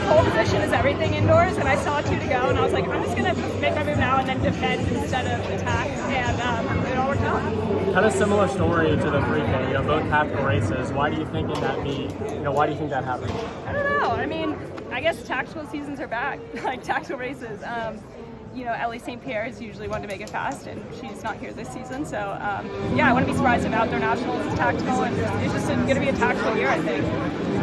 pole position is everything indoors, and I saw 2 to go, and I was like, I'm just going to make my move now and then defend instead of attack, and it all worked out. Kind of similar story to the 3K, both tactical races. Why do you think in that meet, why do you think that happened? I don't know. I mean, I guess tactical seasons are back, like tactical races. Ellie St. Pierre is usually one to make it fast, and she's not here this season. So, I wouldn't be surprised if Outdoor Nationals is tactical, and it's just going to be a tactical year, I think.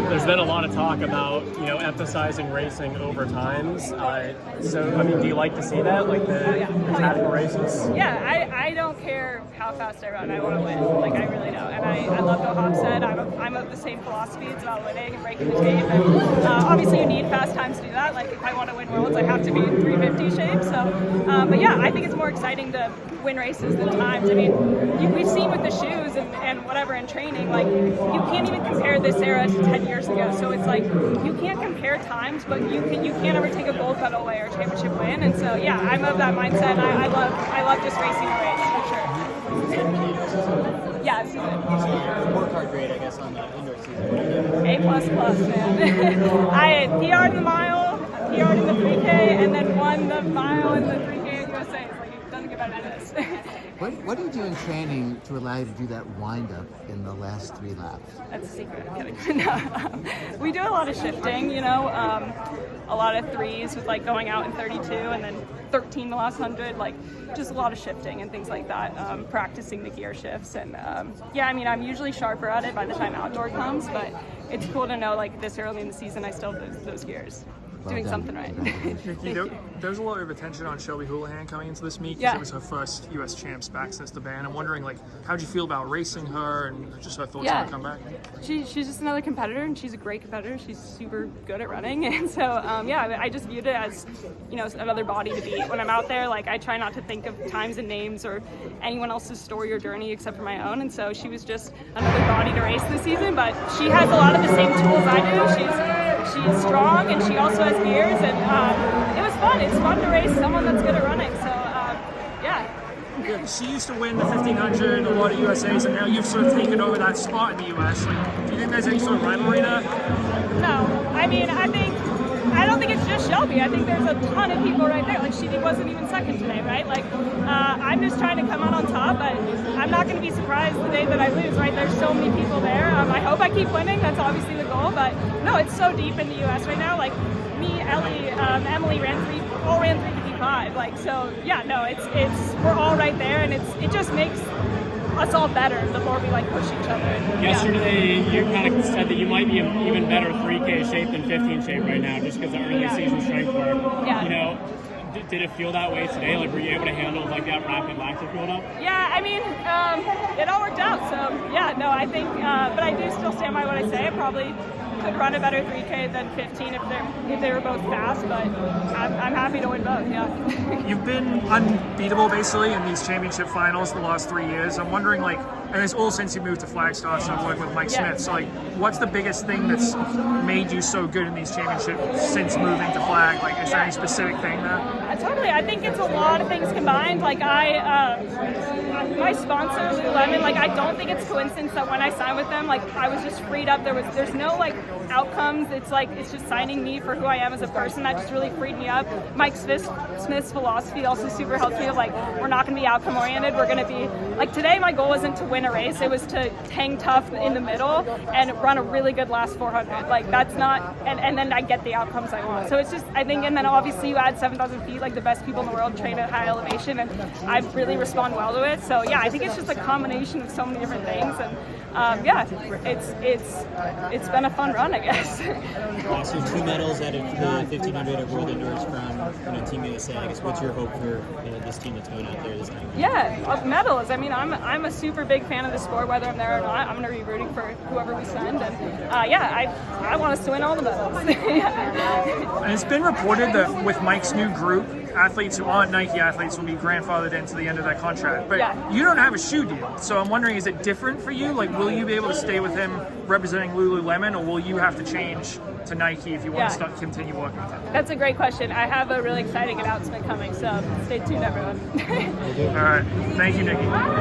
There's been a lot of talk about, emphasizing racing over times. Do you like to see that, like the tactical races? Yeah, I don't care how fast I run. I want to win. Like, I really don't. And I love what Hop said. I'm of the same philosophy. It's about winning and breaking the tape. And obviously, you need fast times to do that. Like, if I want to win worlds, I have to be in 350 shape. So, I think it's more exciting to win races than times. I mean, we've seen with the shoes and whatever in training, like, you can't even compare this era to 10 years ago. So it's like, you can't compare times, but you can't ever take a gold medal away or a championship win. And so, I'm of that mindset. I love just racing a race, for sure. Yeah, it's good. Report card grade, I guess, on the indoor season. A++, man. I had PR'd in the mile, PR'd in the 3K, and then won the mile in the 3K at USA. It's like, it doesn't get better than this. What do you do in training to allow you to do that wind-up in the last 3 laps? That's a secret. I'm kidding. No, we do a lot of shifting, a lot of threes with like going out in 32 and then 13 the last 100, like just a lot of shifting and things like that, practicing the gear shifts. And I'm usually sharper at it by the time outdoor comes, but it's cool to know like this early in the season I still have those gears. Doing something right. Nikki, there's a lot of attention on Shelby Houlihan coming into this meet because it was her first U.S. champs back since the ban. I'm wondering, like, how'd you feel about racing her and just her thoughts on her comeback? She's just another competitor, and she's a great competitor. She's super good at running, and so I just viewed it as another body to beat. When I'm out there, like I try not to think of times and names or anyone else's story or journey except for my own. And so she was just another body to race this season, but she has a lot of the same tools I do. She's strong, and she also has gears, and it was fun. It's fun to race someone that's good at running, so She used to win the 1500, a lot of USAs, and now you've sort of taken over that spot in the US. Like, do you think there's any sort of rivalry there? No. I don't think it's just Shelby. I think there's a ton of people right there. Like, she wasn't even second today, right? Like, I'm just trying to come out on top, but I'm not going to be surprised the day that I lose, right? There's so many people there. I hope I keep winning. That's obviously the goal, but no, it's so deep in the U.S. right now. Like, me, Ellie, Emily all ran 355. Like, so, it's we're all right there, and it just makes us all better the more we like push each other. Yesterday, you kind of said that you might be in even better 3K shape than 15 shape right now, just because of early season strength work. Yeah. Did it feel that way today? Like, were you able to handle like that rapid lactic buildup? Yeah, it all worked out. So I think, but I do still stand by what I say. I probably could run a better 3K than 15 if they were both fast, but I'm happy to win both. Yeah. You've been unbeatable basically in these championship finals the last 3 years. I'm wondering, like, and it's all since you moved to Flagstaff, so I'm working with Mike Smith. So, like, what's the biggest thing that's made you so good in these championships since moving to Flag? Like, is there any specific thing there? Totally. I think it's a lot of things combined. Like, my sponsor, Lululemon, like, I don't think it's coincidence that when I signed with them, like, I was just freed up. There's no, like, outcomes. It's like, it's just signing me for who I am as a person. That just really freed me up. Mike Smith's philosophy also super helps me of, like, we're not going to be outcome oriented. We're going to be, like, today my goal wasn't to win a race. It was to hang tough in the middle and run a really good last 400. Like, that's not, and then I get the outcomes I want. So it's just, I think, and then obviously you add 7,000 feet, like the best people in the world train at high elevation, and I really respond well to it. So I think it's just a combination of so many different things, and it's been a fun run, I guess. So 2 medals out of the 1500 at World Indoors from Team USA. I guess what's your hope for this team that's going out there this time? Yeah, medals. I'm a super big fan of the sport, whether I'm there or not. I'm going to be rooting for whoever we send, and I want us to win all the medals. And it's been reported that with Mike's new group, athletes who aren't Nike athletes will be grandfathered into the end of their contract. But you don't have a shoe deal, so I'm wondering, is it different for you? Like, will you be able to stay with him representing Lululemon, or will you have to change to Nike if you want to continue working with him? That's a great question. I have a really exciting announcement coming, so stay tuned, everyone. All right. Thank you, Nikki.